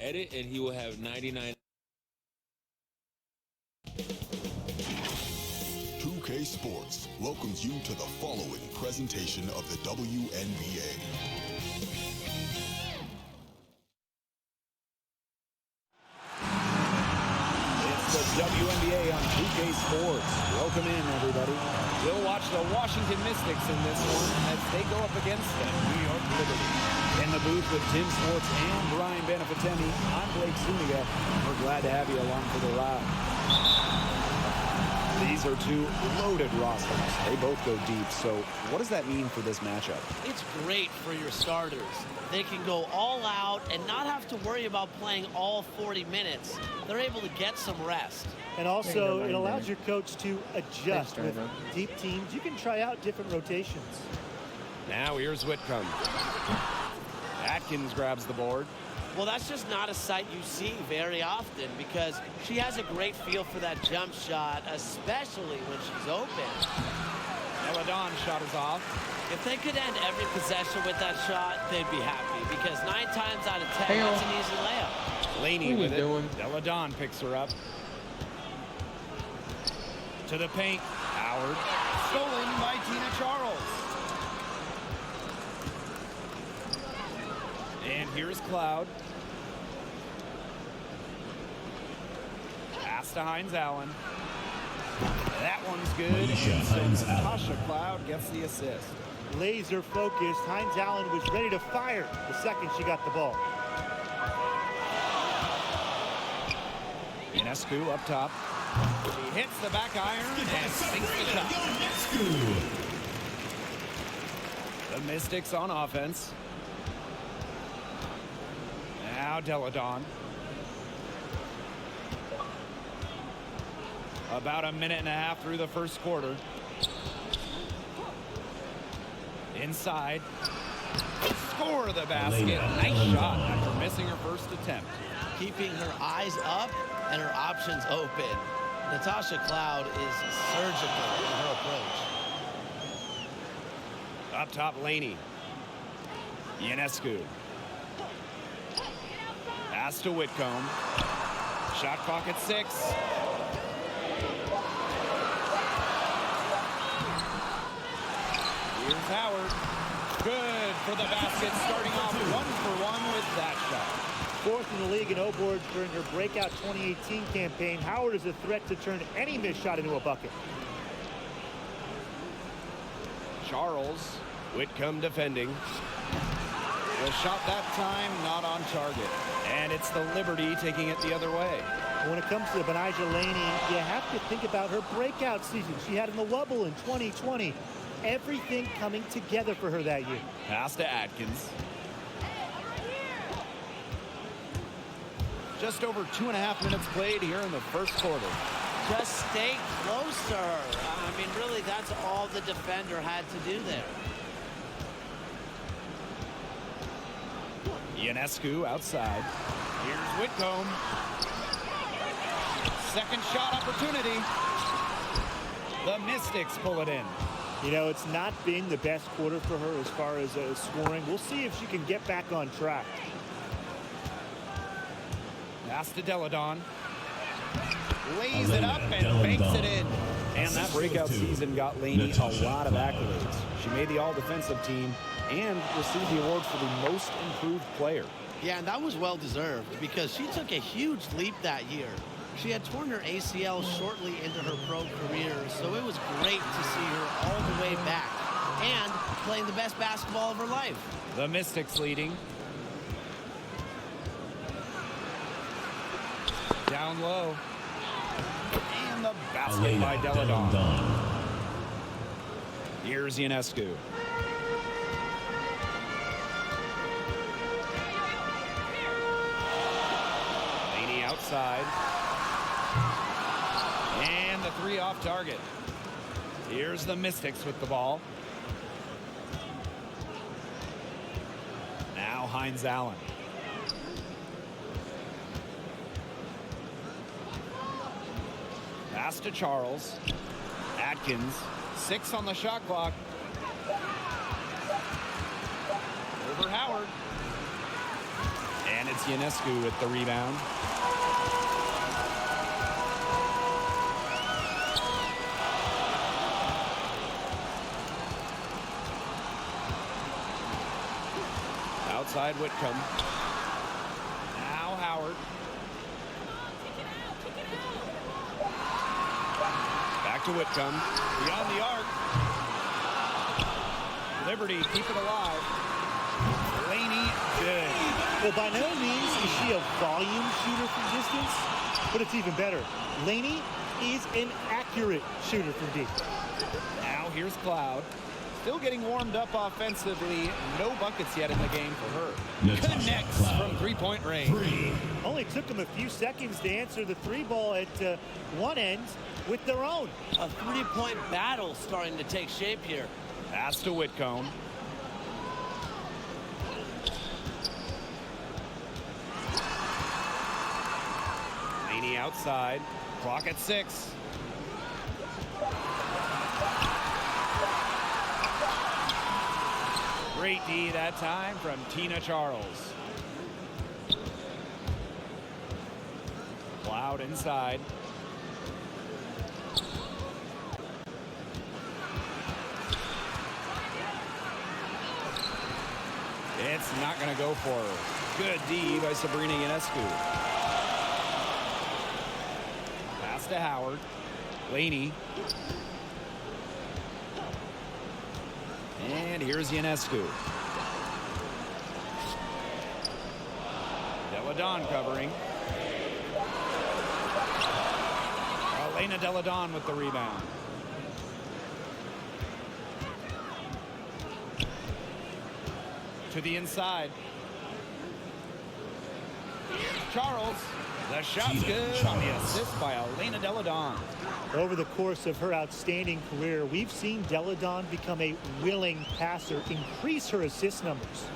edit, and he will have 99. 2K Sports welcomes you to the following presentation of the WNBA. The WNBA on 2K Sports. Welcome in, everybody. We'll watch the Washington Mystics in this one as they go up against the New York Liberty. In the booth with Tim Swartz and Brian Benefitemi, I'm Blake Zuniga. We're glad to have you along for the ride. These are two loaded rosters. They both go deep, so what does that mean for this matchup? It's great for your starters. They can go all out and not have to worry about playing all 40 minutes. They're able to get some rest. And also, it allows your coach to adjust. With deep teams, you can try out different rotations. Now here's Whitcomb. Atkins grabs the board. Well, that's just not a sight you see very often because she has a great feel for that jump shot, especially when she's open. Eladon shot is off. If they could end every possession with that shot, they'd be happy because 9 times out of 10, that's an easy layup. Laney with it. Eladon picks her up. To the paint. Howard. Stolen by Tina Charles. And here's Cloud. Pass to Hines Allen. That one's good. So Natasha Cloud gets the assist. Laser focused. Hines Allen was ready to fire the second she got the ball. Ionescu up top. He hits the back iron and sinks the shot. The Mystics on offense. Now Deladon. About a minute and a half through the first quarter. Inside. Score the basket. Nice shot after missing her first attempt. Keeping her eyes up and her options open. Natasha Cloud is surgical in her approach. Up top, Laney. Ionescu. Pass to Whitcomb. Shot clock at 6. Here's Howard. Good for the basket, starting off 1-for-1 with that shot. 4th in the league in O-boards during her breakout 2018 campaign. Howard is a threat to turn any missed shot into a bucket. Charles. Whitcomb defending. The shot that time not on target. And it's the Liberty taking it the other way. When it comes to Benijah Laney, you have to think about her breakout season she had in the Wubble in 2020. Everything coming together for her that year. Pass to Atkins. Just over 2.5 minutes played here in the first quarter. Just stay closer. I mean, really, that's all the defender had to do there. Ionescu outside. Here's Whitcomb. Second shot opportunity. The Mystics pull it in. You know, it's not been the best quarter for her as far as scoring. We'll see if she can get back on track. Pass to Deladon. Lays it up and banks it in. And that breakout season got Laney a lot of accolades. She made the all-defensive team and received the award for the most improved player. Yeah, and that was well-deserved because she took a huge leap that year. She had torn her ACL shortly into her pro career, so it was great to see her all the way back and playing the best basketball of her life. The Mystics leading. Down low. And the basket by Deladon. Here's Ionescu. Laney outside. And the 3 off target. Here's the Mystics with the ball. Now Hines Allen. Pass to Charles. Atkins. 6 on the shot clock. Over Howard. And it's Ionescu with the rebound. Outside Whitcomb. Now Howard. Back to Whitcomb. Beyond the arc. Liberty, keep it alive. Laney, good. Well, by no means is she a volume shooter from distance, but it's even better. Laney is an accurate shooter from deep. Now here's Cloud. Still getting warmed up offensively. No buckets yet in the game for her. Connects from three-point range. Only took them a few seconds to answer the three ball at one end with their own. A three-point battle starting to take shape here. Pass to Whitcomb. Laney outside. Clock at 6. Great D that time from Tina Charles. Cloud inside. It's not going to go for her. Good D by Sabrina Ionescu. Pass to Howard. Laney. And here's Ionescu. Deladon covering. Elena Deladon with the rebound. To the inside. Charles. The shot's good on the assist by Elena Deladon. Over the course of her outstanding career, we've seen Deladon become a willing passer, increase her assist numbers.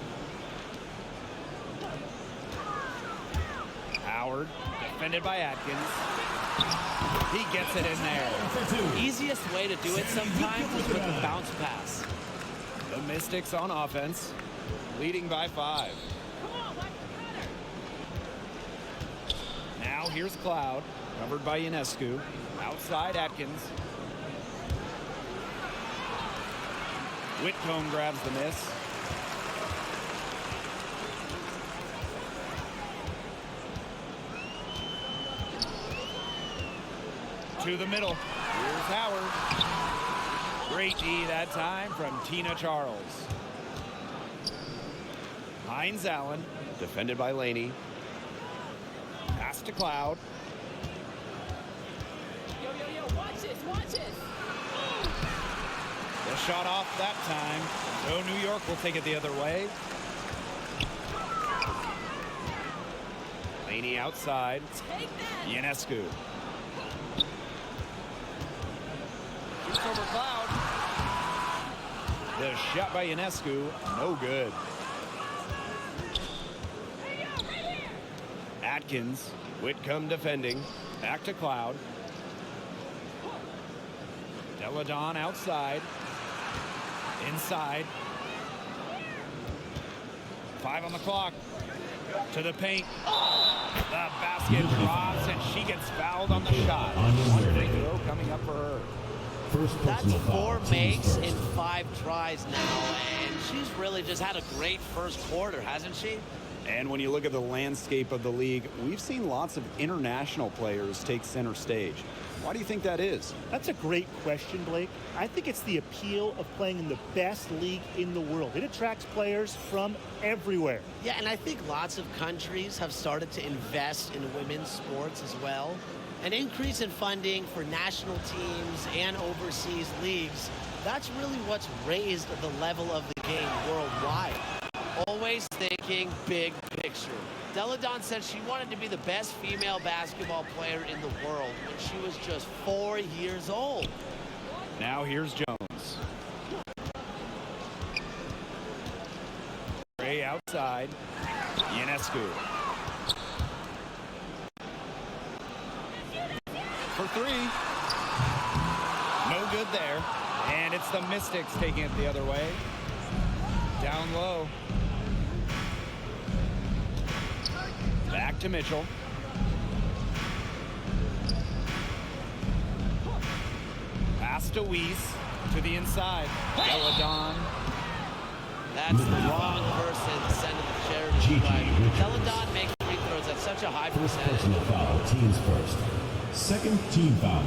Howard, defended by Atkins. He gets it in there. Easiest way to do it sometimes is with a bounce pass. The Mystics on offense, leading by 5. Now here's Cloud, covered by Ionescu. Outside Atkins. Whitcomb grabs the miss. To the middle. Here's Howard. Great D that time from Tina Charles. Hines Allen, defended by Laney. Pass to Cloud. Watch it. The shot off that time. So New York will take it the other way. Laney outside. Take that. Ionescu. Shoots over Cloud. The shot by Ionescu, no good. Atkins, Whitcomb defending. Back to Cloud. Deladon outside. Inside. 5 on the clock. To the paint. The basket drops and she gets fouled on the shot. One free throw coming up for her. That's 4 makes in 5 tries now, and she's really just had a great first quarter, hasn't she? And when you look at the landscape of the league, we've seen lots of international players take center stage. Why do you think that is? That's a great question, Blake. I think it's the appeal of playing in the best league in the world. It attracts players from everywhere. Yeah, and I think lots of countries have started to invest in women's sports as well. An increase in funding for national teams and overseas leagues, that's really what's raised the level of the game worldwide. Always thinking big picture. Deladon said she wanted to be the best female basketball player in the world when she was just 4 years old. Now here's Jones. Ray outside. Ionescu. For 3. No good there. And it's the Mystics taking it the other way. Down low. Back to Mitchell. Pass to Weiss to the inside. Deladon. That's the wrong person sending the charity drive. Deladon makes free throws at such a high percentage. Personal foul, teams first. Second team foul.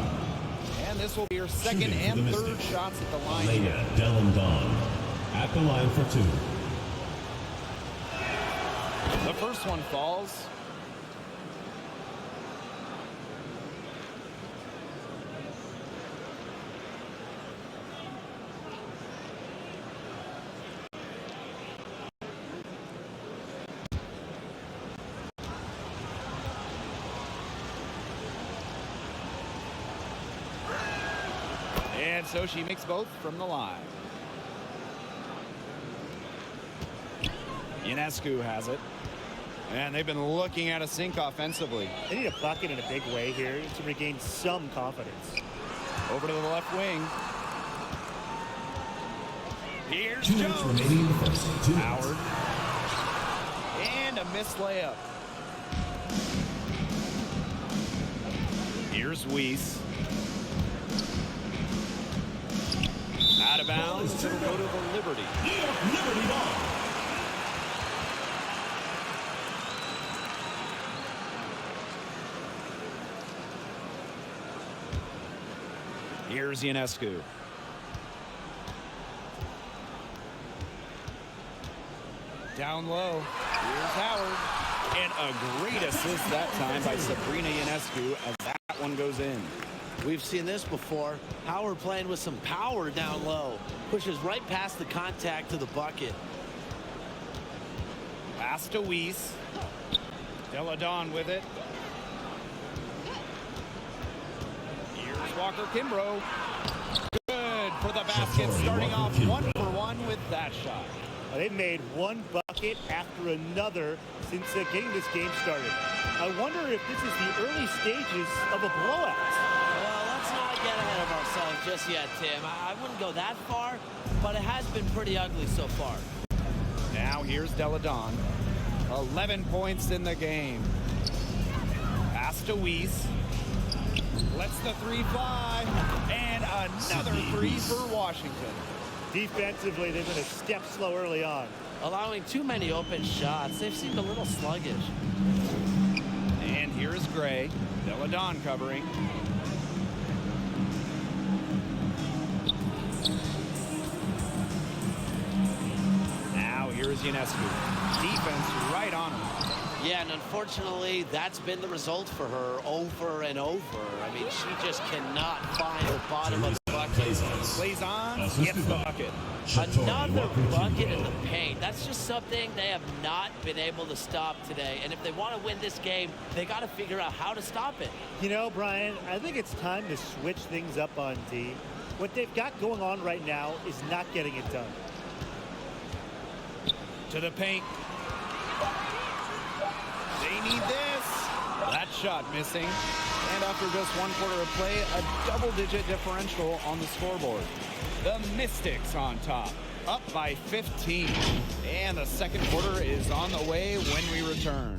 And this will be your second and third shots at the line. Elena Delandon at the line for 2. The first one falls. And so she makes both from the line. Ionescu has it. And they've been looking at a sink offensively. They need a bucket in a big way here to regain some confidence. Over to the left wing. Here's 2 minutes Jones. remaining in the first. 2 minutes. Howard. And a missed layup. Here's Weiss. Out of bounds. It'll go to the Liberty. Liberty ball. Here's Ionescu. Down low. Here's Howard. And a great assist that time by Sabrina Ionescu as that one goes in. We've seen this before. Howard playing with some power down low. Pushes right past the contact to the bucket. Pass to Weiss. Deladon with it. Here's Walker Kimbrough. Good for the basket, starting off 1-for-1 with that shot. They've made one bucket after another since getting this game started. I wonder if this is the early stages of a blowout. Well, let's not get ahead of ourselves just yet, Tim. I wouldn't go that far, but it has been pretty ugly so far. Now here's Deladon. 11 points in the game. Pass to Weiss. Lets the 3 fly. And another 3 for Washington. Defensively, they've been a step slow early on. Allowing too many open shots. They've seemed a little sluggish. And here's Gray. Deladon covering. Now here's Ionescu. Defense right on him. Yeah, and unfortunately, that's been the result for her over and over. I mean, she just cannot find the bottom of the bucket. Plays on, gets the bucket. Another bucket in the paint. That's just something they have not been able to stop today. And if they want to win this game, they got to figure out how to stop it. You know, Brian, I think it's time to switch things up on D. What they've got going on right now is not getting it done. To the paint. They need this. That shot missing. And after just 1 quarter of play, a double-digit differential on the scoreboard. The Mystics on top, up by 15. And the second quarter is on the way when we return.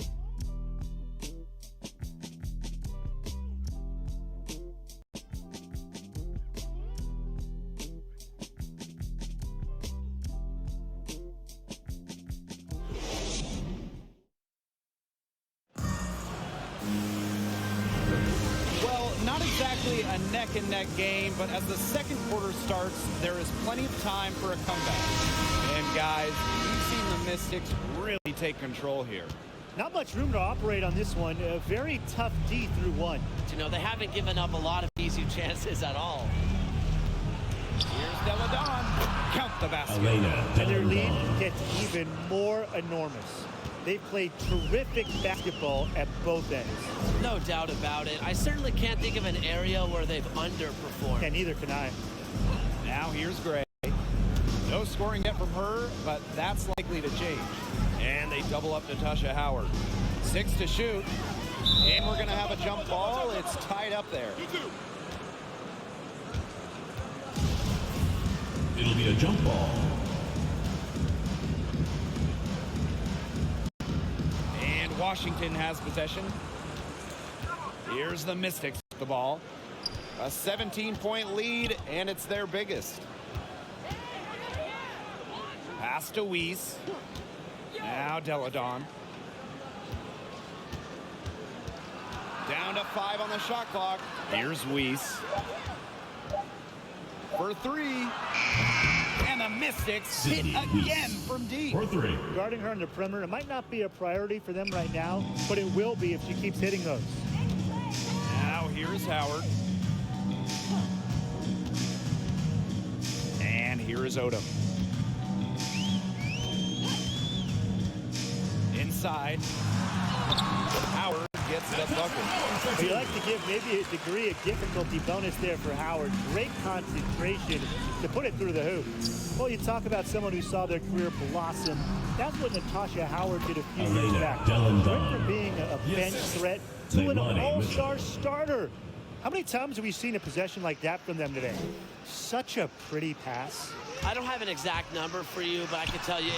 A neck-and-neck game, but as the second quarter starts, there is plenty of time for a comeback. And guys, we've seen the Mystics really take control here. Not much room to operate on this one. A very tough D through 1. You know, they haven't given up a lot of easy chances at all. Here's Deladon. Count the basket. And their lead gets even more enormous. They've played terrific basketball at both ends. No doubt about it. I certainly can't think of an area where they've underperformed. And neither can I. Now here's Gray. No scoring yet from her, but that's likely to change. And they double up Natasha Howard. 6 to shoot. And we're going to have a jump ball. It's tied up there. It'll be a jump ball. Washington has possession. Here's the Mystics with the ball. A 17-point lead, and it's their biggest. Pass to Weiss. Now Deladon. Down to 5 on the shot clock. Here's Weiss. For 3. And the Mystics hit again from deep. For 3. Guarding her on the perimeter, it might not be a priority for them right now, but it will be if she keeps hitting those. Now here's Howard. And here is Odom. Inside. Howard gets the bucket. We like to give maybe a degree of difficulty bonus there for Howard. Great concentration to put it through the hoop. Well, you talk about someone who saw their career blossom. That's what Natasha Howard did a few years back. Went from being a bench threat to an all-star starter. How many times have we seen a possession like that from them today? Such a pretty pass. I don't have an exact number for you, but I can tell you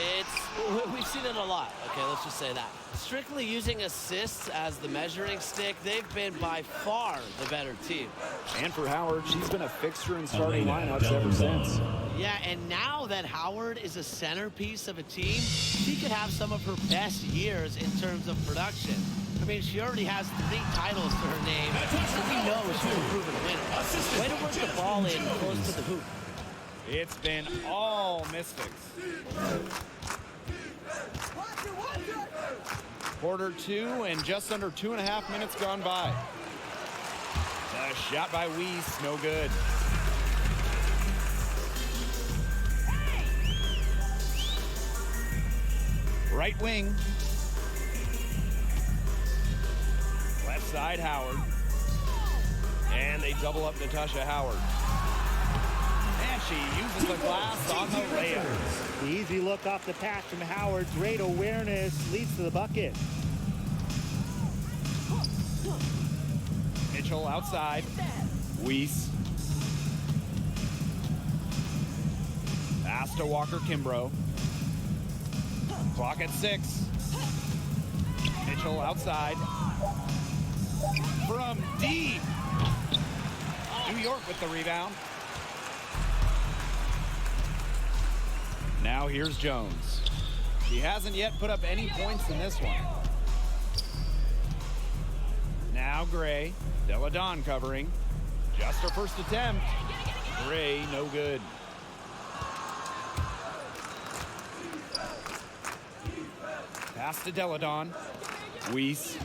we've seen it a lot. Okay, let's just say that. Strictly using assists as the measuring stick, they've been by far the better team. And for Howard, she's been a fixture in starting lineups ever since. Yeah, and now that Howard is a centerpiece of a team, she could have some of her best years in terms of production. I mean, she already has 3 titles to her name, so we know she's a proven winner. Way to work the ball in close to the hoop. It's been all Mystics. Quarter 2 and just under 2.5 minutes gone by. The shot by Weiss, no good. Right wing. Left side, Howard. And they double up Natasha Howard. And she uses the glass on the layup. The easy look off the pass from Howard. Great awareness, leads to the bucket. Mitchell outside. Weiss. Pass to Walker-Kimbrough. Clock at 6. Mitchell outside. From deep. New York with the rebound. Now here's Jones. She hasn't yet put up any points in this one. Now Gray. Deladon covering. Just her first attempt. Gray, no good. Pass to Deladon. Weiss.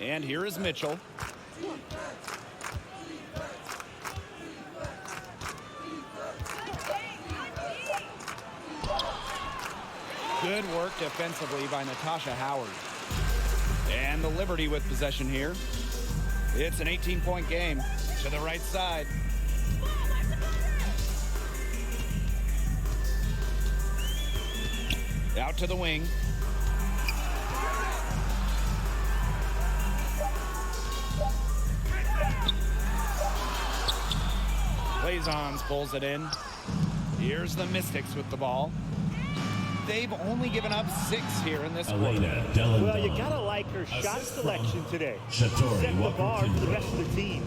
And here is Mitchell. Good work defensively by Natasha Howard. And the Liberty with possession here. It's an 18-point game to the right side. Out to the wing. Blazons pulls it in. Here's the Mystics with the ball. They've only given up 6 here in this quarter. Well, you gotta like her shot selection today. Set the bar for the rest of the team.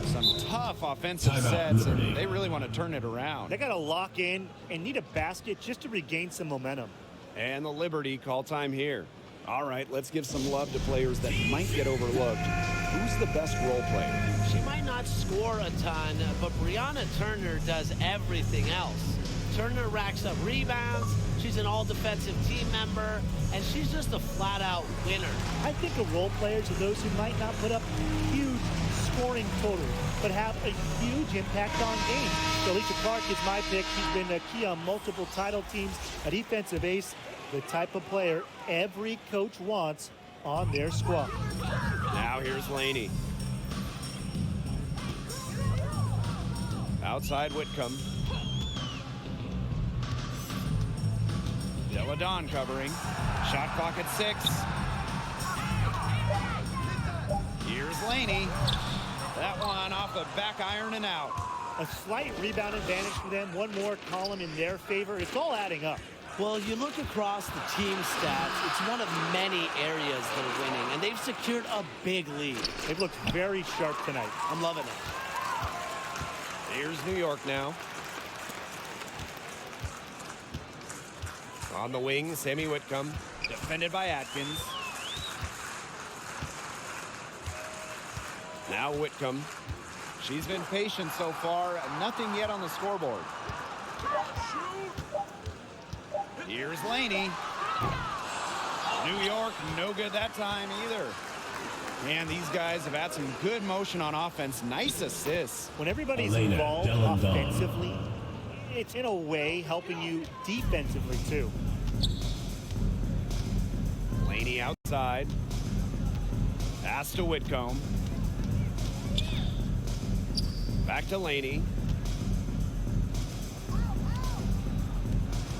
Some tough offensive sets, and they really want to turn it around. They gotta lock in and need a basket just to regain some momentum. And the Liberty call time here. All right, let's give some love to players that might get overlooked. Who's the best role player? She might not score a ton, but Brianna Turner does everything else. Turner racks up rebounds, she's an all-defensive team member, and she's just a flat-out winner. I think of role players are those who might not put up huge scoring totals, but have a huge impact on games. So Alicia Clark is my pick. She's been a key on multiple title teams, a defensive ace, the type of player every coach wants on their squad. Now here's Laney. Outside Whitcomb. Deladon covering. Shot clock at 6. Here's Laney. That one off the back iron and out. A slight rebound advantage for them. One more column in their favor. It's all adding up. Well, you look across the team stats, it's one of many areas they're winning, and they've secured a big lead. They've looked very sharp tonight. I'm loving it. Here's New York now. On the wing, Sammy Whitcomb, defended by Atkins. Now Whitcomb. She's been patient so far. Nothing yet on the scoreboard. Here's Laney. New York, no good that time either. And these guys have had some good motion on offense. Nice assists. When everybody's Elena involved Delandon. offensively, it's in a way helping you defensively too. Laney outside. Pass to Whitcomb. Back to Laney.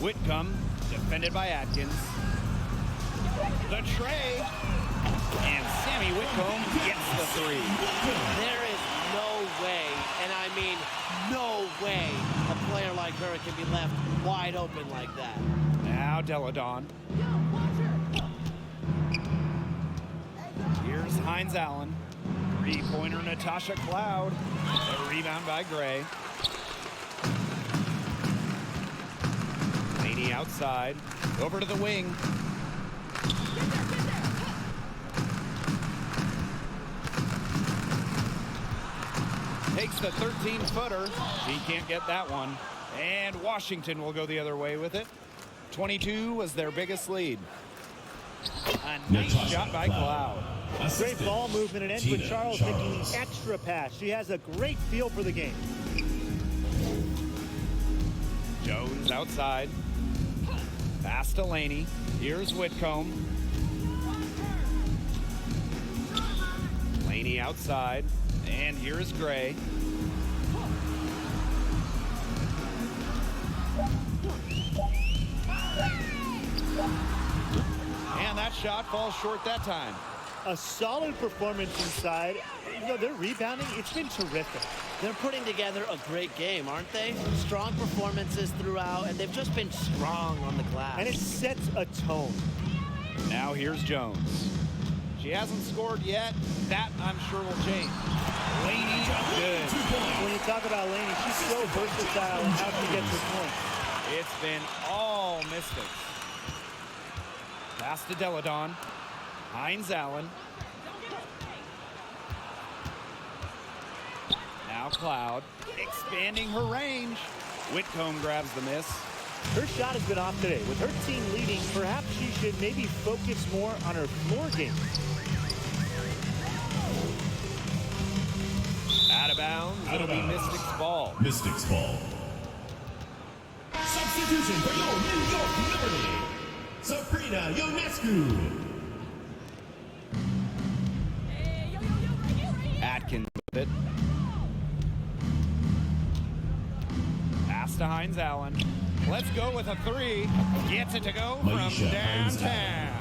Whitcomb, defended by Atkins. The tray. And Sammy Whitcomb gets the three. There is no way, and I mean no way, a player like her can be left wide open like that. Now Deladon. Here's Hines Allen. Three-pointer Natasha Cloud. A rebound by Gray. Laney outside. Over to the wing. Takes the 13-footer. She can't get that one. And Washington will go the other way with it. 22 was their biggest lead. A nice Natasha shot by Cloud. Great Assistant, ball movement and ends with Tina Charles making the Charles. extra pass. She has a great feel for the game. Jones outside. Pass to Laney. Here's Whitcomb. Laney outside. And here's Gray. And that shot falls short that time. A solid performance inside. You know, their rebounding, it's been terrific. They're putting together a great game, aren't they? Strong performances throughout, and they've just been strong on the glass. And it sets a tone. Now here's Jones. She hasn't scored yet. That, I'm sure, will change. Laney, good. When you talk about Laney, she's so versatile in how she gets her points. It's been all Mystics. Pass to Deladon. Hines Allen. Now Cloud. Expanding her range. Whitcomb grabs the miss. Her shot has been off today. With her team leading, perhaps she should maybe focus more on her floor game. Out of bounds. It'll be Mystics ball. Mystics ball. Substitution for your New York Liberty. Sabrina Ionescu. Atkins with it. Pass to Hines Allen. Let's go with a three. Gets it to go from Maisha Hines downtown.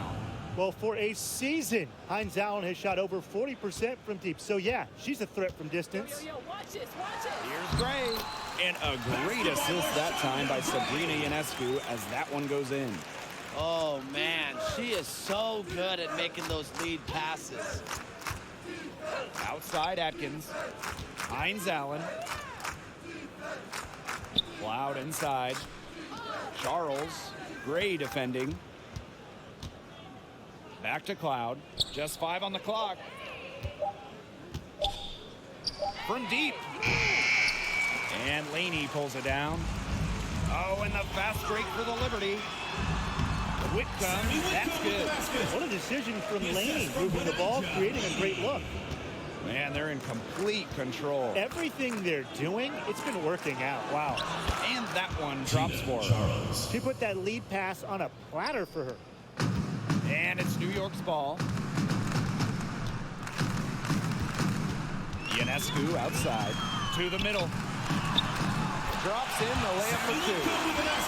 Well, for a season, Hines Allen has shot over 40% from deep. So, yeah, she's a threat from distance. Watch this, watch this. Here's Gray. And a great assist that time by Sabrina Ionescu as that one goes in. Oh, man, she is so good at making those lead passes. Outside Atkins. Hines Allen. Cloud inside. Charles. Gray defending. Back to Cloud. Just 5 on the clock. From deep. And Laney pulls it down. Oh, and the fast break for the Liberty. Whitcomb, that's good. What a decision from Laney, moving the ball, creating a great look. Man, they're in complete control. Everything they're doing, it's been working out. Wow. And that one drops for her. Charles. She put that lead pass on a platter for her. And it's New York's ball. Ionescu outside to the middle. Drops in the layup for two.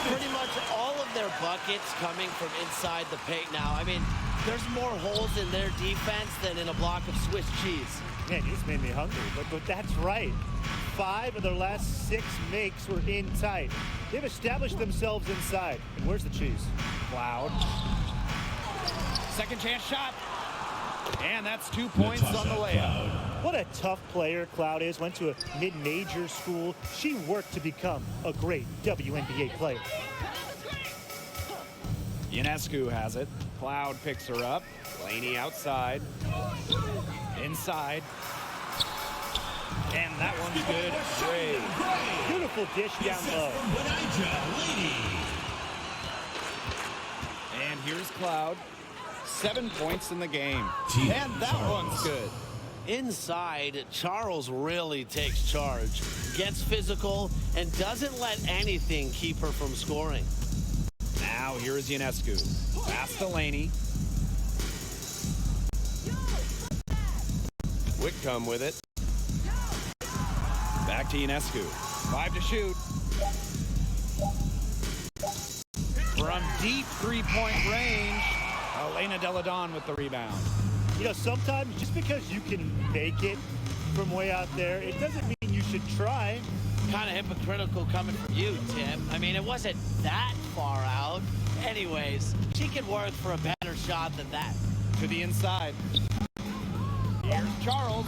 Pretty much all of their buckets coming from inside the paint now. I mean, there's more holes in their defense than in a block of Swiss cheese. Man, you just made me hungry, but that's right. 5 of their last 6 makes were in tight. They've established themselves inside. And where's the cheese? Cloud. Second chance shot. And that's 2 points on the layup. What a tough player Cloud is. Went to a mid-major school. She worked to become a great WNBA player. Ionescu has it. Cloud picks her up. Laney outside. Inside. And that one's good. Great. Beautiful dish down low. And here's Cloud. 7 points in the game. And that one's good. Inside, Charles really takes charge, gets physical, and doesn't let anything keep her from scoring. Now here is Ionescu. Pass to Laney. Whitcomb with it. Back to Ionescu. 5 to shoot. From deep three-point range, Elena Deladon with the rebound. You know, sometimes just because you can make it from way out there, it doesn't mean you should try. Kind of hypocritical coming from you, Tim. I mean, it wasn't that far out. Anyways, she could work for a better shot than that. To the inside. Here's Charles.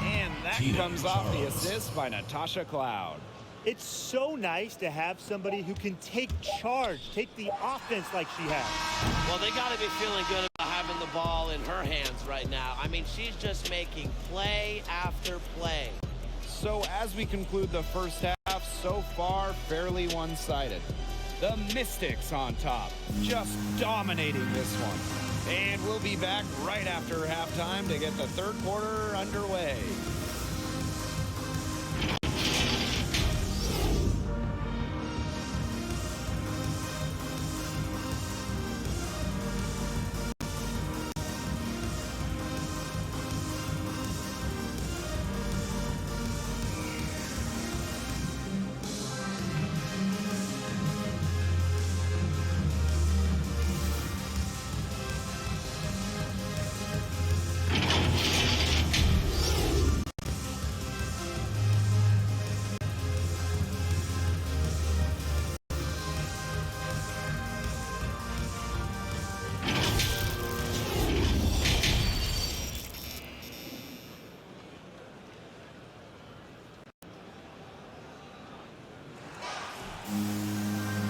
And that comes off the assist by Natasha Cloud. It's so nice to have somebody who can take charge, take the offense like she has. Well, they got to be feeling good about having the ball in her hands right now. I mean, she's just making play after play. So as we conclude the first half, so far fairly one-sided. The Mystics on top, just dominating this one. And we'll be back right after halftime to get the third quarter underway.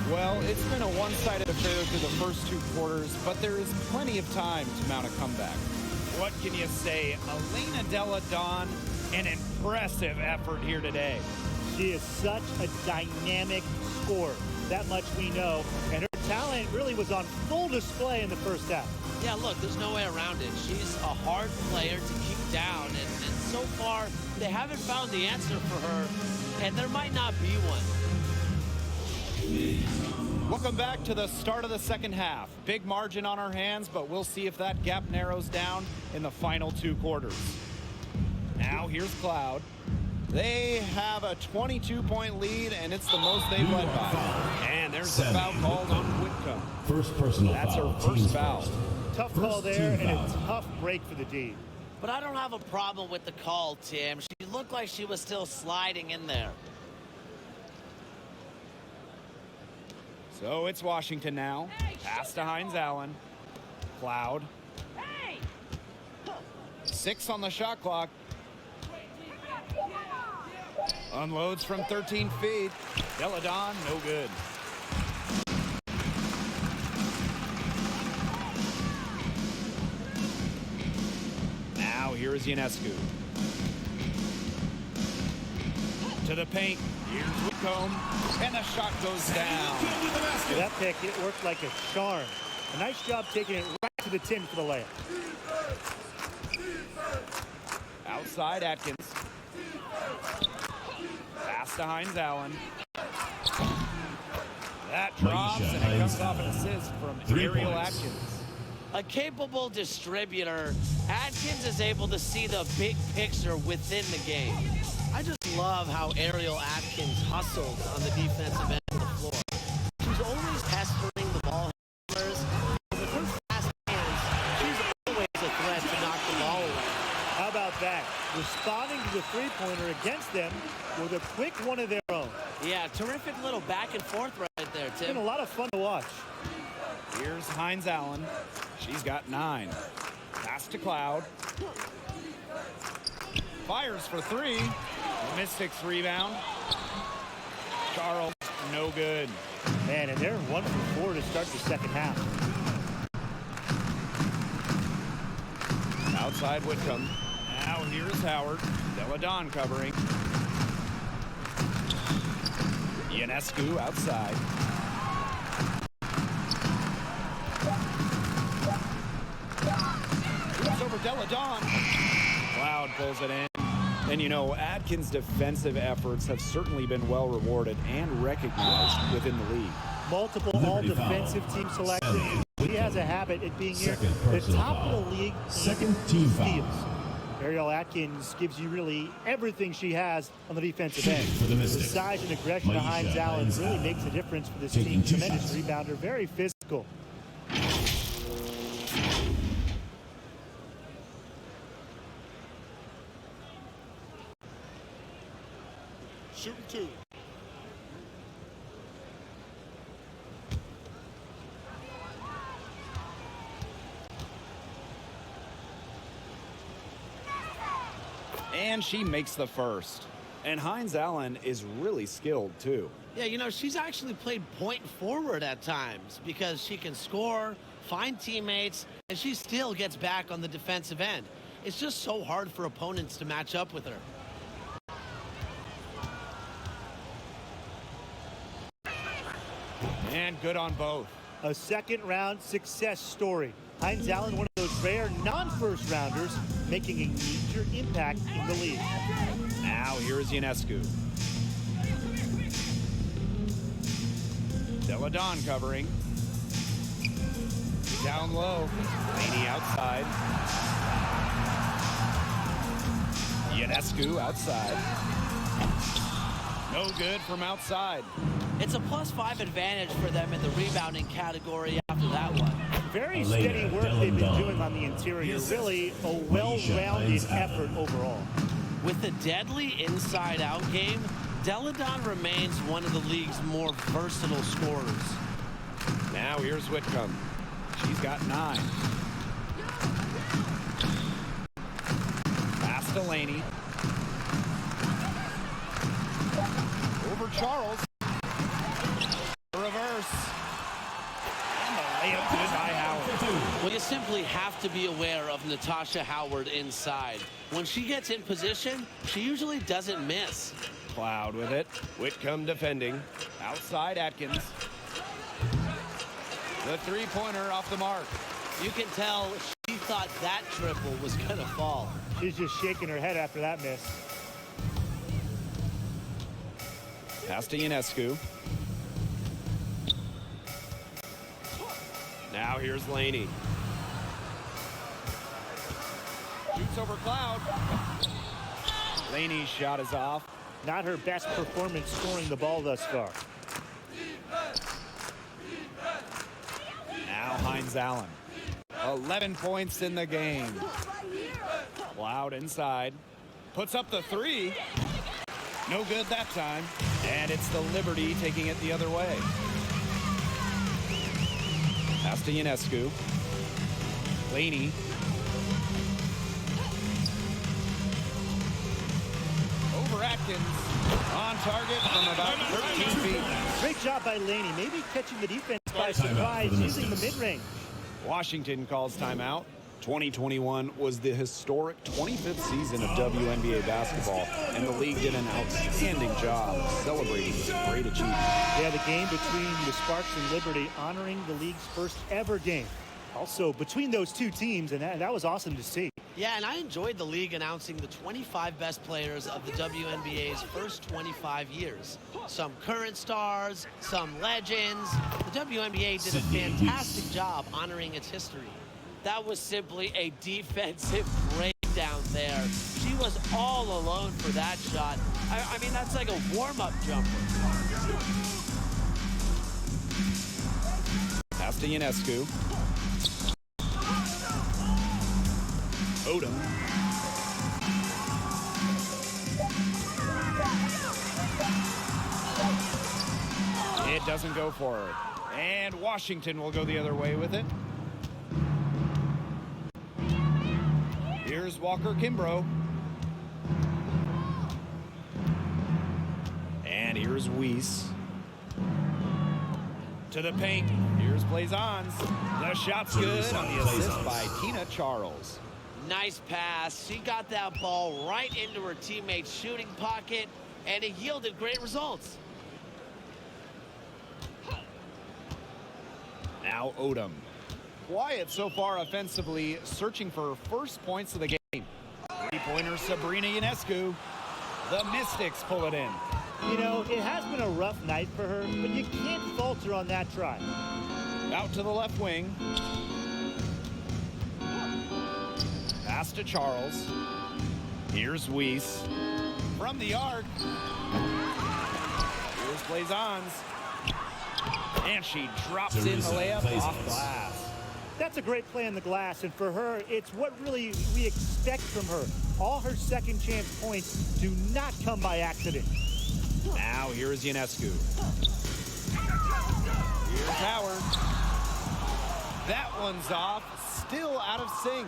Well, it's been a one-sided affair through the first 2 quarters, but there is plenty of time to mount a comeback. What can you say? Elena Deladon, an impressive effort here today. She is such a dynamic scorer. That much we know. And her talent really was on full display in the first half. Yeah, look, there's no way around it. She's a hard player to keep down, and so far, they haven't found the answer for her, and there might not be one. Welcome back to the start of the second half. Big margin on our hands, but we'll see if that gap narrows down in the final 2 quarters. Now here's Cloud. They have a 22-point lead, and it's the most they've led by. And there's the foul called on Whitcomb. First personal That's foul. her first Team's foul. first. Tough First call there, team and a foul. tough break for the D. But I don't have a problem with the call, Tim. She looked like she was still sliding in there. So it's Washington now. Pass to Hines Allen. Cloud. 6 on the shot clock. Unloads from 13 feet. Deladon, no good. Now here is Ionescu. To the paint. Here's Whitcomb. And the shot goes down. That pick, it worked like a charm. A nice job taking it right to the tin for the layup. Outside Atkins. Pass to Hines Allen. That drops, and it comes off an assist from 3 Ariel points. Atkins. A capable distributor, Atkins is able to see the big picture within the game. I just love how Ariel Atkins hustles on the defensive end of the floor. She's always pestering the ball handlers. With her fast hands, she's always a threat to knock the ball away. How about that? Responding to the three-pointer against them, with a quick one of their own. Yeah, terrific little back and forth right there, It's been Tim. a lot of fun to watch. Here's Hines Allen. She's got 9. Pass to Cloud. Fires for 3. The Mystics rebound. Charles, no good. Man, and they're 1 for 4 to start the second half. Outside Whitcomb. Now here's Howard. Deladon covering. Ionescu outside. Moves over Deladon. Cloud pulls it in. And you know, Atkins' defensive efforts have certainly been well rewarded and recognized within the league. Multiple Liberty all-defensive foul. team selections. He has a habit at being near Second the personal top foul. of the league. Second team foul. Steals. Ariel Atkins gives you really everything she has on the defensive Shooting end. for the The Mystics. size and aggression of Maisha Hines Allen Hines really Allen. makes a difference for this Taking team. 2 Tremendous shots. rebounder, very physical. Shooting 2. And she makes the first. And Hines Allen is really skilled, too. Yeah, you know, she's actually played point forward at times because she can score, find teammates, and she still gets back on the defensive end. It's just so hard for opponents to match up with her. And good on both. A second-round success story. Hines Allen, one of those rare non-first rounders, making a major impact in the league. Now here's Ionescu. Deladon covering. Down low. Laney outside. Ionescu outside. No good from outside. It's a +5 advantage for them in the rebounding category after that one. Very Elena steady work they've been Deladon. doing on the interior. Yes. Really a Maisha well-rounded Hines effort Allen. overall. With a deadly inside-out game, Deladon remains one of the league's more versatile scorers. Now here's Whitcomb. She's got 9. Pass to Laney. Over Charles. Reverse. And the layup good by Howard. Well, you simply have to be aware of Natasha Howard inside. When she gets in position, she usually doesn't miss. Cloud with it. Whitcomb defending. Outside Atkins. The three-pointer off the mark. You can tell she thought that triple was going to fall. She's just shaking her head after that miss. Pass to Ionescu. Now here's Laney. Shoots over Cloud. Laney's shot is off. Not her best performance scoring the ball thus far. Now Hines Allen. 11 points in the game. Cloud inside. Puts up the 3. No good that time. And it's the Liberty taking it the other way. Pass to Ionescu. Laney. Over Atkins. On target from about 13 feet. Great job by Laney. Maybe catching the defense by Timeout surprise for the using the Mystics. mid-range. Washington calls timeout. 2021 was the historic 25th season of WNBA basketball, and the league did an outstanding job celebrating this great achievement. Yeah, the game between the Sparks and Liberty honoring the league's first ever game. Also, between those two teams, and that was awesome to see. Yeah, and I enjoyed the league announcing the 25 best players of the WNBA's first 25 years. Some current stars, some legends. The WNBA did a fantastic job honoring its history. That was simply a defensive breakdown there. She was all alone for that shot. I mean, that's like a warm-up jumper. Pass to Ionescu. Odom. It doesn't go for her. And Washington will go the other way with it. Here's Walker Kimbrough. And here's Weiss. To the paint. Here's Blazons. The shot's good on the assist by Tina Charles. Nice pass. She got that ball right into her teammate's shooting pocket, and it yielded great results. Now Odom. Quiet so far offensively, searching for first points of the game. Three-pointer Sabrina Ionescu. The Mystics pull it in. You know, it has been a rough night for her, but you can't falter on that try. Out to the left wing. Pass to Charles. Here's Weiss. From the arc. Here's Blazons. And she drops in the layup off glass. That's a great play on the glass, and for her, it's what really we expect from her. All her second chance points do not come by accident. Now here's Ionescu. Here's Howard. That one's off. Still out of sync.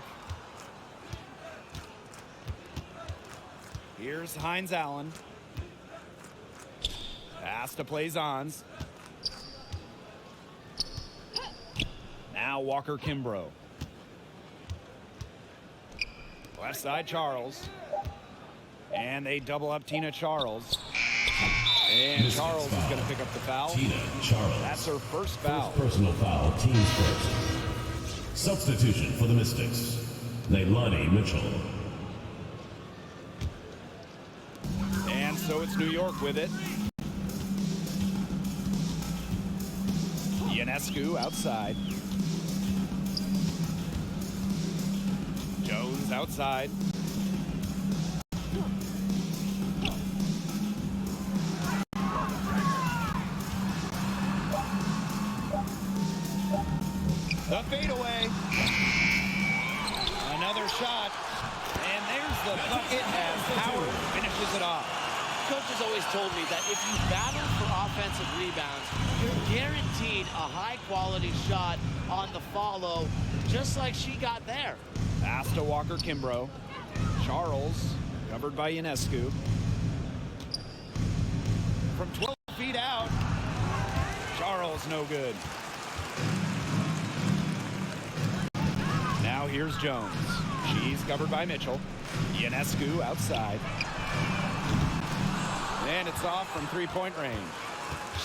Here's Hines Allen. Pass to Blazons. Now Walker Kimbrough. Left side Charles. And they double up Tina Charles. And Charles is going to pick up the foul. Tina Charles. That's her first foul. First personal foul, team's first. Substitution for the Mystics, Leilani Mitchell. And so it's New York with it. Ionescu outside. Jones outside. The fadeaway. Another shot. And there's the bucket as Howard finishes it off. Coach has always told me that if you battle for offensive rebounds, you're guaranteed a high-quality shot on the follow, just like she got there. Pass to Walker Kimbrough. Charles, covered by Ionescu. From 12 feet out, Charles no good. Now here's Jones. She's covered by Mitchell. Ionescu outside. And it's off from three-point range.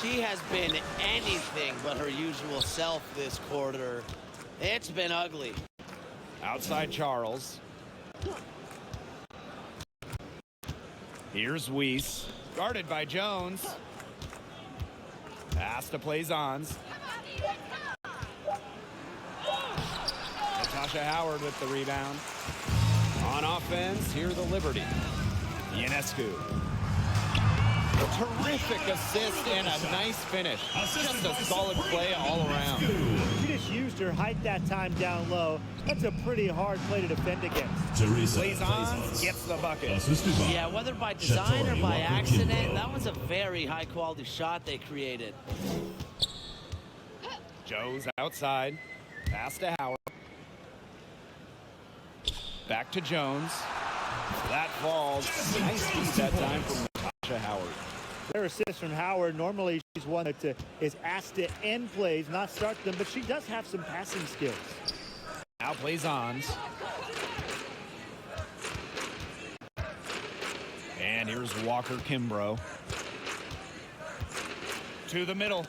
She has been anything but her usual self this quarter. It's been ugly. Outside Charles. Here's Weiss. Guarded by Jones. Pass to Blazons. Natasha Howard with the rebound. On offense, here the Liberty. Ionescu. Terrific assist and a nice finish. Just a solid play all around. She just used her height that time down low. That's a pretty hard play to defend against. Blazons gets the bucket. Yeah, whether by design or by accident, that was a very high-quality shot they created. Jones outside. Pass to Howard. Back to Jones. That falls. Nice feed that time from Natasha Howard. Their assist from Howard. Normally, she's one that is asked to end plays, not start them, but she does have some passing skills. Now Blazons. And here's Walker Kimbrough. To the middle.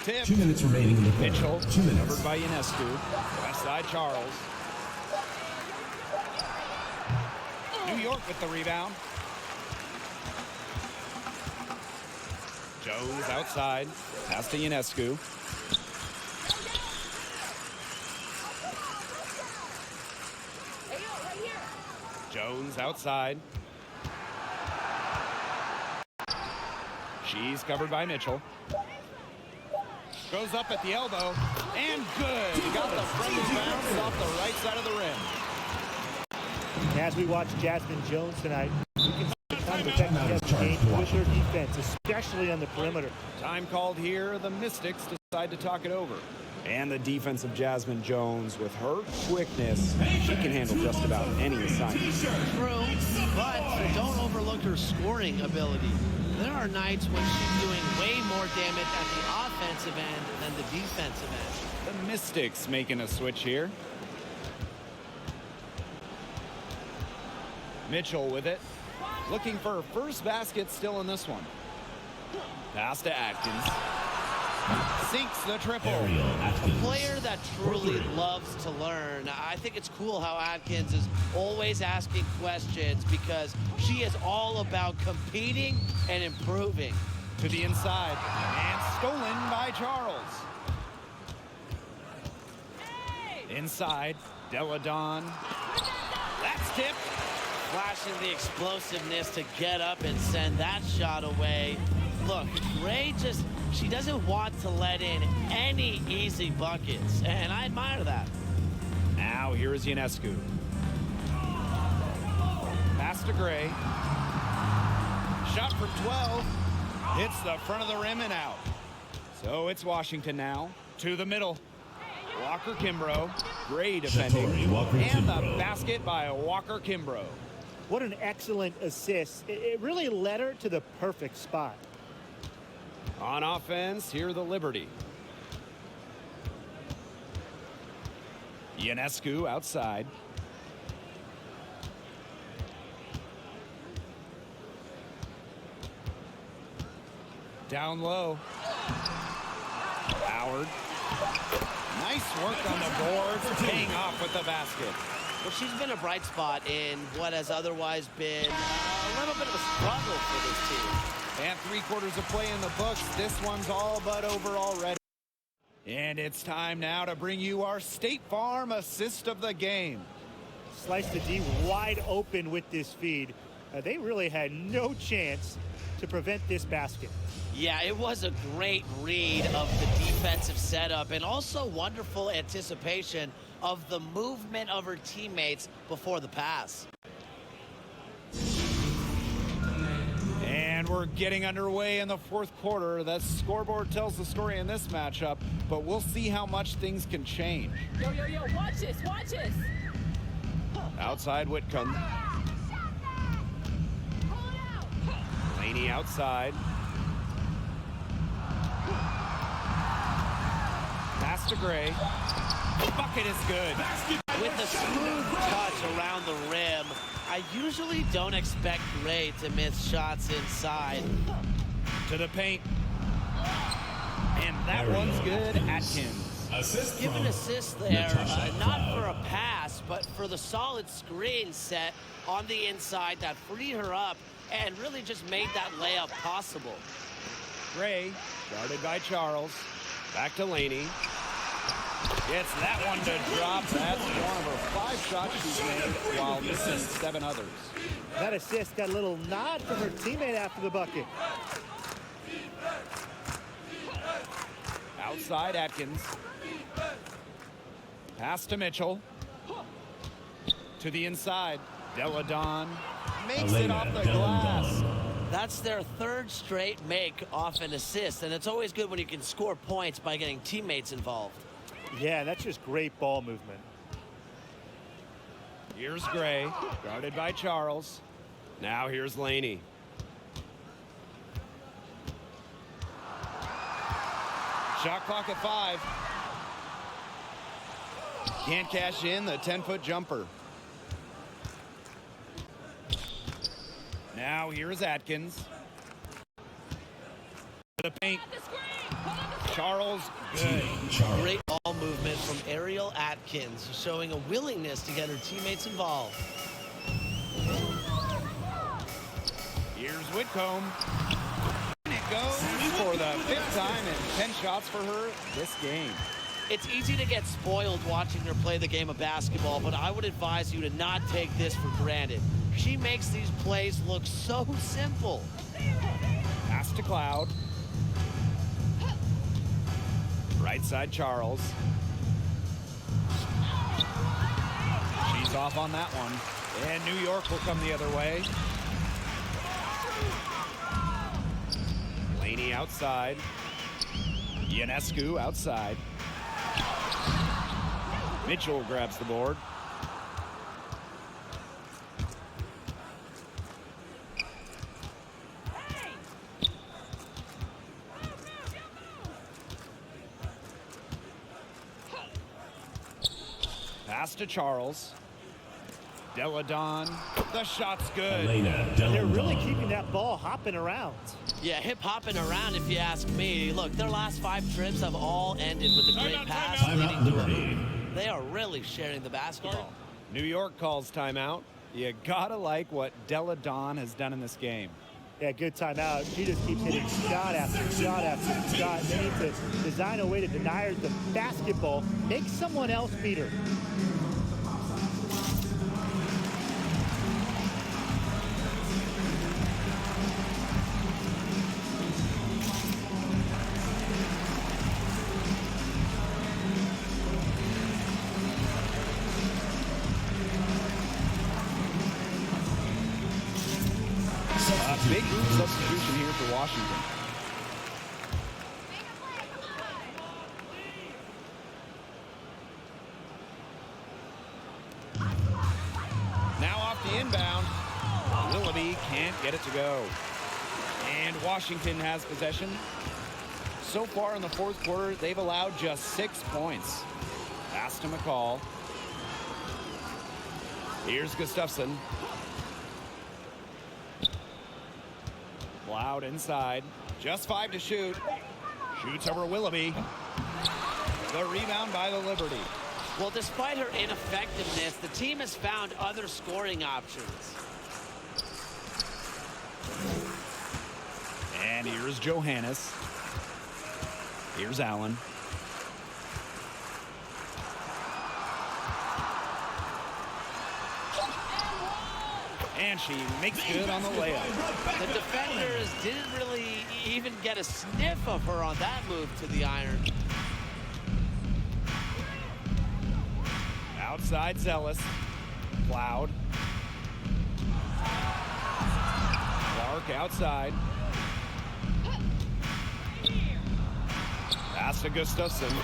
Tip. 2 minutes remaining in the quarter. Mitchell, 2 minutes. covered by Ionescu. West side Charles. New York with the rebound. Jones outside. Pass to Ionescu. Jones outside. She's covered by Mitchell. Goes up at the elbow. And good. He got the friendly bounce off the right side of the rim. As we watch Jasmine Jones tonight, we can see the kind of effect he has gained with their defense, especially on the perimeter. Time called here. The Mystics decide to talk it over. And the defense of Jasmine Jones, with her quickness, she can handle just about any assignment. True, but don't overlook her scoring ability. There are nights when she's doing way more damage at the offensive end than the defensive end. The Mystics making a switch here. Mitchell with it. Looking for her first basket still in this one. Pass to Atkins. Sinks the triple. A player that truly loves to learn. I think it's cool how Atkins is always asking questions because she is all about competing and improving. To the inside. And stolen by Charles. Inside. Deladon. That's tipped. Flashing the explosiveness to get up and send that shot away. Look, Gray she doesn't want to let in any easy buckets, and I admire that. Now here is Ionescu. Pass to Gray. Shot from 12. Hits the front of the rim and out. So it's Washington now. To the middle. Walker Kimbrough. Gray defending. And the basket by Walker Kimbrough. What an excellent assist. It really led her to the perfect spot. On offense, here the Liberty. Ionescu outside. Down low. Howard. Nice work on the boards, paying off with the basket. Well, she's been a bright spot in what has otherwise been a little bit of a struggle for this team. And 3/4 of play in the books. This one's all but over already. And it's time now to bring you our State Farm assist of the game. Sliced the D wide open with this feed. They really had no chance to prevent this basket. Yeah, it was a great read of the defensive setup and also wonderful anticipation of the movement of her teammates before the pass. And we're getting underway in the 4th quarter. The scoreboard tells the story in this matchup, but we'll see how much things can change. Yo, yo, yo, watch this, watch this. Outside Whitcomb. Laney outside. Pass to Gray. The bucket is good. With a smooth touch around the rim, I usually don't expect Gray to miss shots inside. To the paint. And that one's good. Atkins. Give an assist there, not for a pass, but for the solid screen set on the inside that freed her up and really just made that layup possible. Gray, guarded by Charles. Back to Laney. Gets that one to drop. That's one of her 5 shots she's made while missing 7 others. That assist got a little nod from her teammate after the bucket. Outside Atkins. Pass to Mitchell. To the inside. Deladon makes it off the glass. That's their 3rd straight make off an assist, and it's always good when you can score points by getting teammates involved. Yeah, that's just great ball movement. Here's Gray, guarded by Charles. Now here's Laney. Shot clock at 5. Can't cash in the 10-foot jumper. Now here's Atkins. The paint. Charles, good. Great ball movement from Ariel Atkins, showing a willingness to get her teammates involved. Here's Whitcomb. And it goes for the 5th time and 10 shots for her this game. It's easy to get spoiled watching her play the game of basketball, but I would advise you to not take this for granted. She makes these plays look so simple. Pass to Cloud. Right side Charles. She's off on that one. And New York will come the other way. Laney outside. Ionescu outside. Mitchell grabs the board. Pass to Charles. Deladon. The shot's good. Elena They're really Deladon. keeping that ball hopping around. Yeah, hip-hopping around if you ask me. Look, their last 5 trips have all ended with a great pass Timeout, leading to a Liberty. hoop. They are really sharing the basketball. New York calls timeout. You gotta like what Deladon has done in this game. Yeah, good timeout. She just keeps hitting shot after shot after shot. They need to design a way to deny her the basketball. Make someone else beat her. Big substitution here for Washington. Now off the inbound. Willoughby can't get it to go. And Washington has possession. So far in the fourth quarter, they've allowed just 6 points. Pass to McCall. Here's Gustafson. Loud inside. Just 5 to shoot. Shoots over Willoughby. The rebound by the Liberty. Well, despite her ineffectiveness, the team has found other scoring options. And here's Johannes. Here's Allen. And she makes good on the layup. The defenders didn't really even get a sniff of her on that move to the iron. Outside Zealous. Cloud. Clark outside. Pass to Gustafson.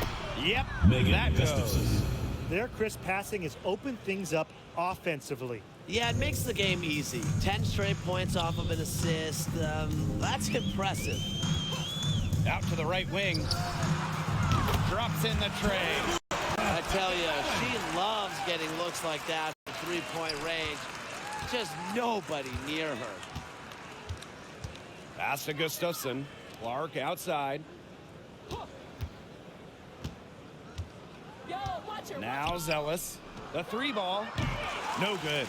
Yep, Megan that goes. Gustafson. Their crisp passing has opened things up offensively. Yeah, it makes the game easy. 10 straight points off of an assist. That's impressive. Out to the right wing. Drops in the tray. I tell you, she loves getting looks like that from three-point range. Just nobody near her. Pass to Gustafson. Clark outside. Yo, watch her. Now Zealous. The 3 ball. No good.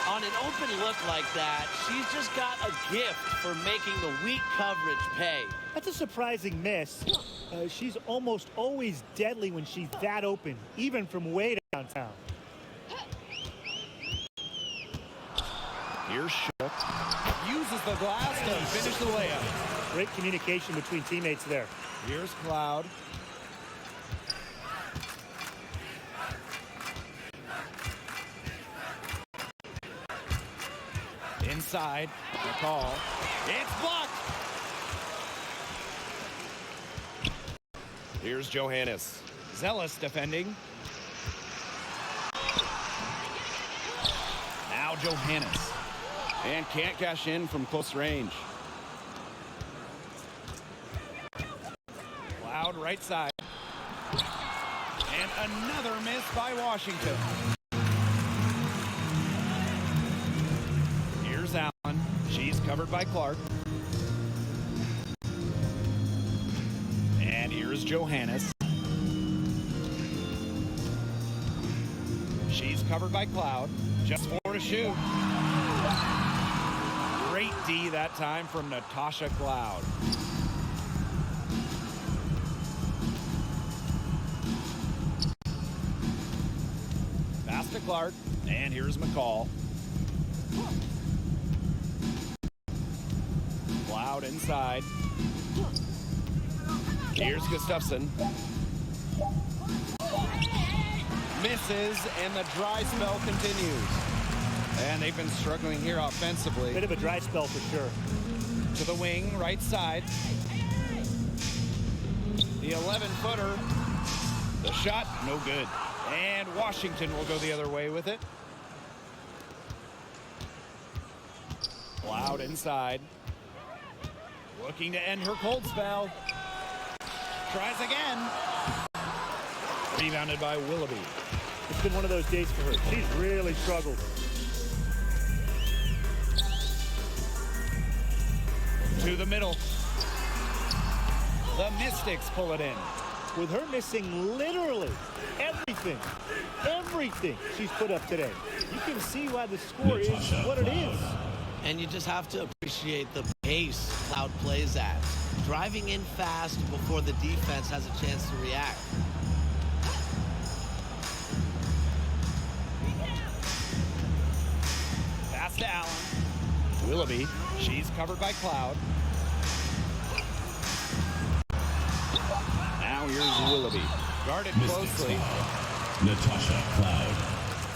On an open look like that, she's just got a gift for making the weak coverage pay. That's a surprising miss. She's almost always deadly when she's that open, even from way downtown. Here's Shook. Uses the glass to finish the layup. Great communication between teammates there. Here's Cloud. Inside. McCall. It's blocked. Here's Johannes. Zealous defending. Now Johannes. And can't cash in from close range. Cloud right side. And another miss by Washington. Here's Allen. She's covered by Clark. And here's Johannes. She's covered by Cloud. Just 4 to shoot. Great D that time from Natasha Cloud. Pass to Clark. And here's McCall. Cloud inside. Here's Gustafson. Misses, and the dry spell continues. And they've been struggling here offensively. Bit of a dry spell for sure. To the wing, right side. The 11-footer. The shot, no good. And Washington will go the other way with it. Cloud inside. Looking to end her cold spell. Tries again. Rebounded by Willoughby. It's been one of those days for her. She's really struggled. To the middle. The Mystics pull it in. With her missing literally everything she's put up today. You can see why the score is what it is. And you just have to appreciate the pace Cloud plays at. Driving in fast before the defense has a chance to react. Pass to Allen. Willoughby. She's covered by Cloud. Now here's Willoughby. Guarded Mystics closely. foul. Natasha Cloud.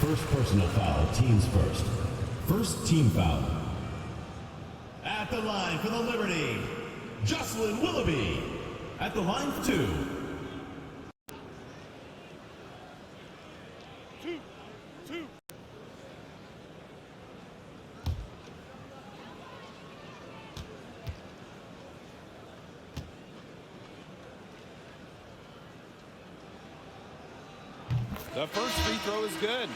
First personal foul, teams first. First team foul. At the line for the Liberty, Jocelyn Willoughby. At the line for two. The first free throw is good.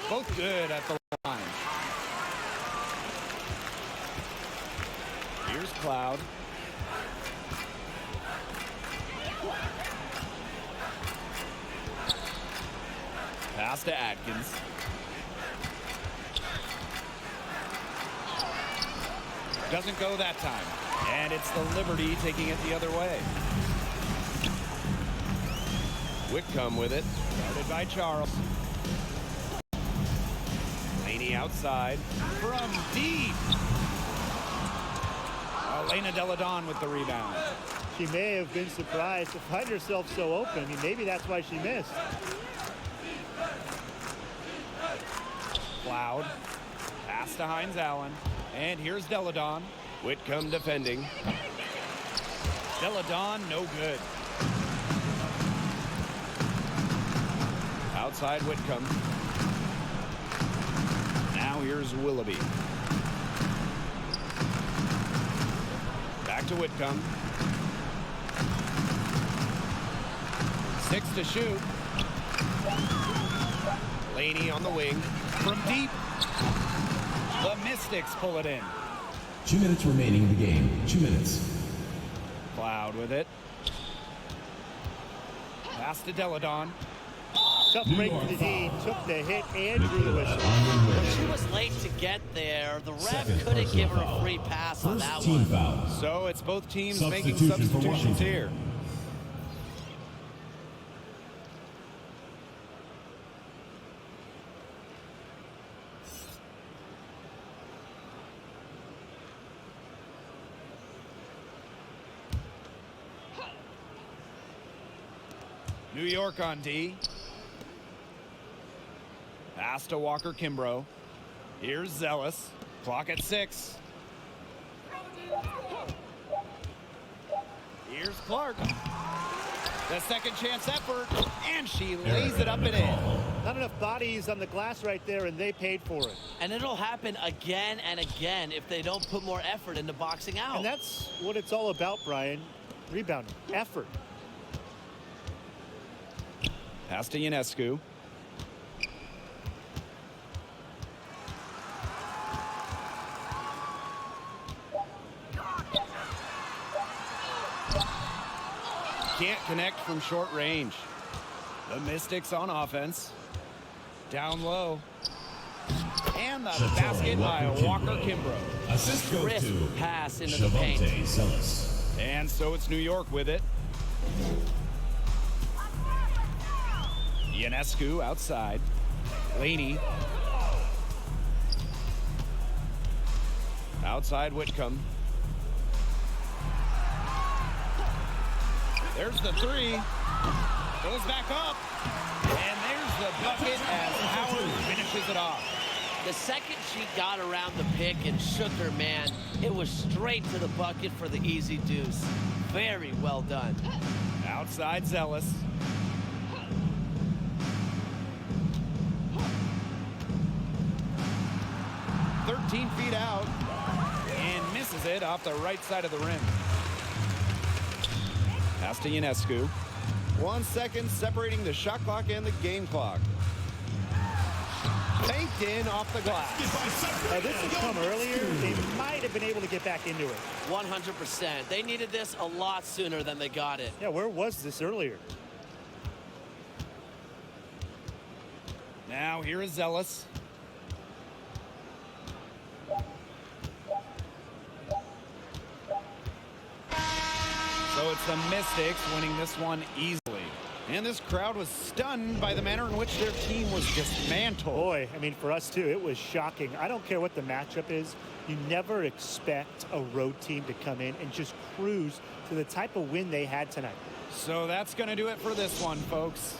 Both good at the line. Here's Cloud. Pass to Atkins. Doesn't go that time. And it's the Liberty taking it the other way. Whitcomb with it. Guarded by Charles. Laney outside. From deep. Elena Deladon with the rebound. She may have been surprised to find herself so open. I mean, maybe that's why she missed. Cloud. Pass to Hines Allen. And here's Deladon. Whitcomb defending. Deladon, no good. Outside Whitcomb. Now here's Willoughby. Back to Whitcomb. 6 to shoot. Laney on the wing. From deep. The Mystics pull it in. 2 minutes remaining in the game. 2 minutes. Cloud with it. Pass to Deladon. Tough break for the D. Took the hit and drew the whistle. She was late to get there. The ref Second couldn't give her personal a free pass on First that team one. foul. So it's both teams making Substitution for substitutions Washington. here. New York on D. Pass to Walker Kimbrough. Here's Zealous. Clock at 6. Here's Clark. The second chance effort. And she lays it up and in. Not enough bodies on the glass right there, and they paid for it. And it'll happen again and again if they don't put more effort into boxing out. And that's what it's all about, Brian. Rebounding, effort. Pass to Ionescu. Can't connect from short range. The Mystics on offense. Down low. And the basket by Walker Kimbrough. Assist goes Crisp to pass into the paint. Shavonte Zealous. And so it's New York with it. Ionescu outside. Laney. Outside Whitcomb. There's the three. Goes back up. And there's the bucket as Howard finishes it off. The second she got around the pick and shook her man, it was straight to the bucket for the easy deuce. Very well done. Outside Zealous. "13 feet out and misses it off the right side of the rim. Pass to Ionescu. 1 second separating the shot clock and the game clock. Banked in off the glass. This had come earlier. They might have been able to get back into it. 100%. They needed this a lot sooner than they got it. Yeah, where was this earlier? Now here is Zealous. So it's the Mystics winning this one easily. And this crowd was stunned by the manner in which their team was dismantled. Boy, I mean, for us too, it was shocking. I don't care what the matchup is. You never expect a road team to come in and just cruise to the type of win they had tonight. So that's going to do it for this one, folks.